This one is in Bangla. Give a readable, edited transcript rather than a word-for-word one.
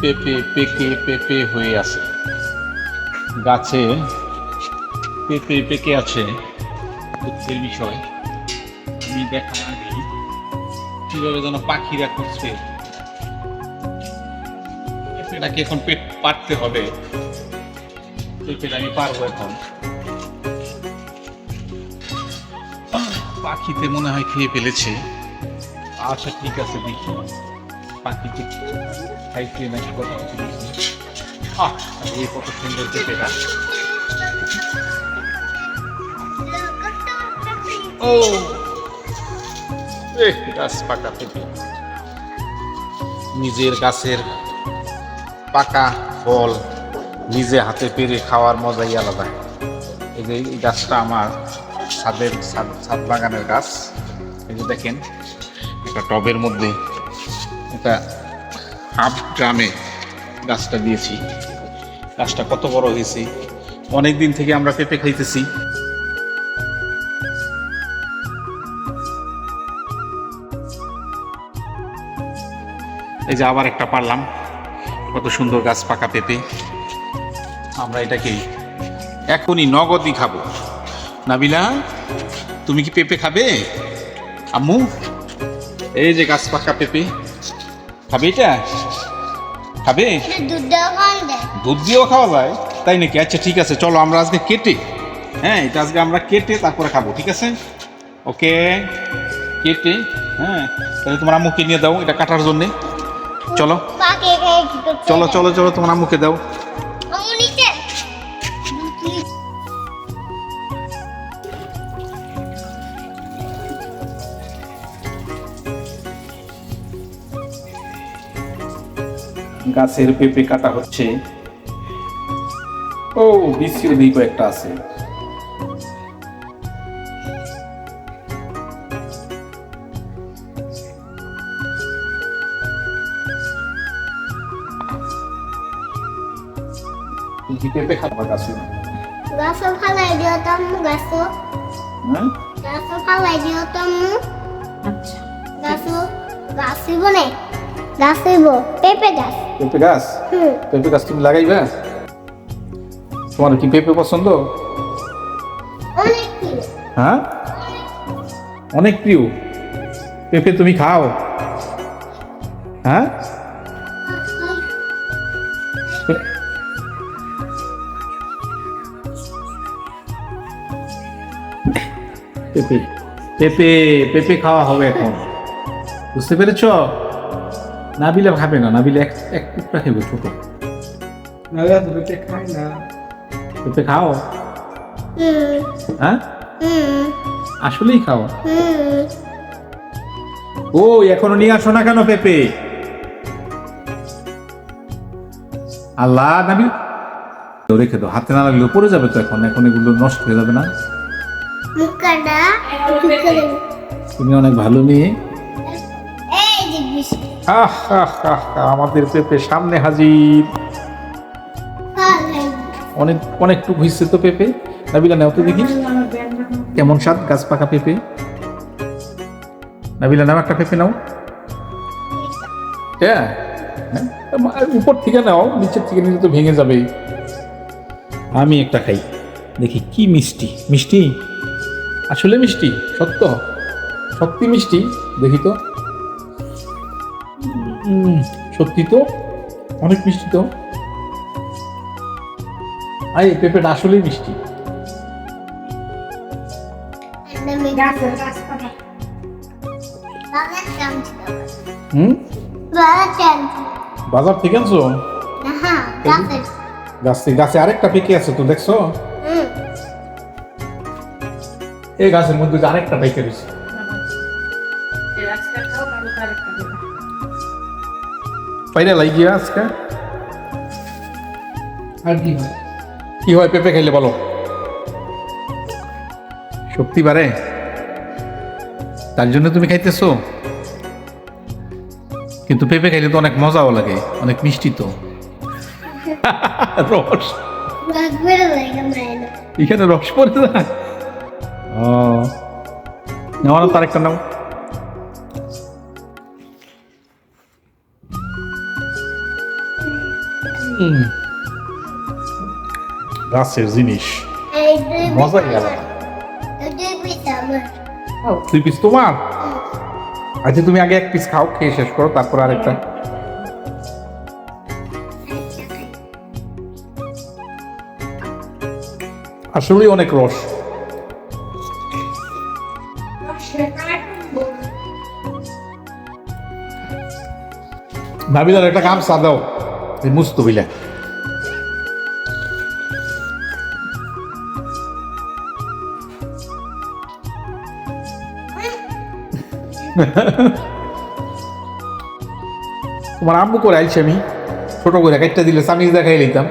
পেঁপে পেকে পেঁপে হয়ে আছে গাছে, পেঁপে পেকে আছে। দুঃখের বিষয়, আমি দেখার আগেই কিভাবে যেন পাখিরা করছে। পেঁপেটাকে এখন পেট পাড়তে হবে। পেঁপেটা আমি পারবো এখন। পাখিতে মনে হয় খেয়ে ফেলেছে। আচ্ছা ঠিক আছে, দেখি পাখিতে খাইতে নাকি কত কিছু দেখি। এই কত সুন্দর পেঁপেটা। ও গাছ পাকা পেঁপে, নিজের গাছের পাকা ফল নিজে হাতে পেরে খাওয়ার মজাই আলাদা। এই যে এই গাছটা আমার ছাদ বাগানের গাছ। এই যে দেখেন, একটা টবের মধ্যে একটা হাফ ড্রামে গাছটা দিয়েছি। গাছটা কত বড় হয়েছে! অনেক দিন থেকে আমরা পেঁপে খাইতেছি। এই যে আবার একটা পারলাম, কত সুন্দর গাছ পাকা পেঁপে। আমরা এটাকে এখনই নগদই খাবো। নাবিলা, তুমি কি পেঁপে খাবে? আম্মু, এই যে গাছ পাকা পেঁপে, খাবে? এটা খাবে? দুধ দিয়েও খাওয়া যায়, তাই নাকি? আচ্ছা ঠিক আছে, চলো আমরা আজকে কেটে, হ্যাঁ এটা আজকে আমরা কেটে তারপরে খাবো, ঠিক আছে? ওকে, কেটে, হ্যাঁ তাহলে তোমার আম্মুকে নিয়ে দাও এটা কাটার জন্যে। চলো চলো চলো চলো, তোমার আম্মুকে দাও। গাছের পেঁপে কাটা হচ্ছে। ও বিসিও দিই কয়েকটা আছে। পেঁপে খাবার গাছ গাছও ফালাই দিও তাম্মু, গাছও হ্যাঁ গাছও ফালাই দিও তাম্মু। আচ্ছা, গাছও গাছই বনে গাছইব পেঁপে গাছ। পেঁপে গাছ, পেঁপে গাছ তুমি লাগাইবা? তোমার কি পেঁপে পছন্দ? অনেক প্রিয়। হ্যাঁ অনেক প্রিয়। পেঁপে তুমি খাও? হ্যাঁ পেঁপে পেঁপে পেঁপে খাওয়া হবে এখন, বুঝতে পেরেছ? নাবিলা খাবে না, নাবিলা এক টুকরা খাবে ছোট। পেঁপে খাই না। পেঁপে খাও? হুম হ্যাঁ হুম আসলেই খাও? হুম ও এখনো নিয়ে আসো না কেন পেঁপে? আল্লাহ, নাবিল রেখে দাও, হাতে না লাগলেও পড়ে যাবে তো। এখন এখন এগুলো নষ্ট হয়ে যাবে না? মুখটা তুমি অনেক ভালো মেয়ে। এই যে বৃষ্টি আমাদের পেঁপে সামনে হাজির। ফালাই অনেক অনেকটুকু হয়েছে তো পেঁপে। নাবিলা নাও তো দেখি কেমন স্বাদ গাছ পাকা পেঁপে। নাবিলা নাও, একটা পেঁপে নাও। হ্যাঁ হ্যাঁ, উপর থেকে নাও, নিচের থেকে নিলে তো ভেঙে যাবে। আমি একটা খাই, দেখি কি মিষ্টি। মিষ্টি, আসলে মিষ্টি, সত্য সত্যি মিষ্টি। দেখি তো, সত্যি তো অনেক মিষ্টি তো। এই পেঁপেটা আসলেই মিষ্টি। গাছের গাছ পাতা। বাজার চামচ দাও। হুম বাজার চামচ বাজার থেকে আনছো? হ্যাঁ গাছের গাছে গাছে আরেকটা পেকে আছে তো, দেখছো? হুম এই গাছের মধ্যে যে আরেকটা পেকে রয়েছে। এই গাছটা খাও, কালো আরেকটা দেবো। পাইরা লাগিয়ে আজকে আর কি হয়? কি হয় পেঁপে খাইলে বলো? শক্তি বাড়ে, তার জন্য তুমি খাইতেছো। কিন্তু পেঁপে খাইলে তো অনেক মজাও লাগে, অনেক মিষ্টি তো। রস, বেড়ে যায় না। এখানে রস পড়ে যায়। ও নেওয়া না, তার একটা নাও। গাছের জিনিস এই দুই মজাই পিস আলাদা। আমার। এই দুই পিস আমার। খাও। 2 পিস তোমার? আচ্ছা তুমি আগে 1 পিস খাও, খেয়ে শেষ করো, তারপর আরেকটা। আসলেই অনেক রস। নাবিলার একটা কাম সাদাও এই মুস্তবিলা। তোমার আম্মু করে আইছি আমি, ছোট করে কাটটা দিলে সামিজ দেখাই লইতাম।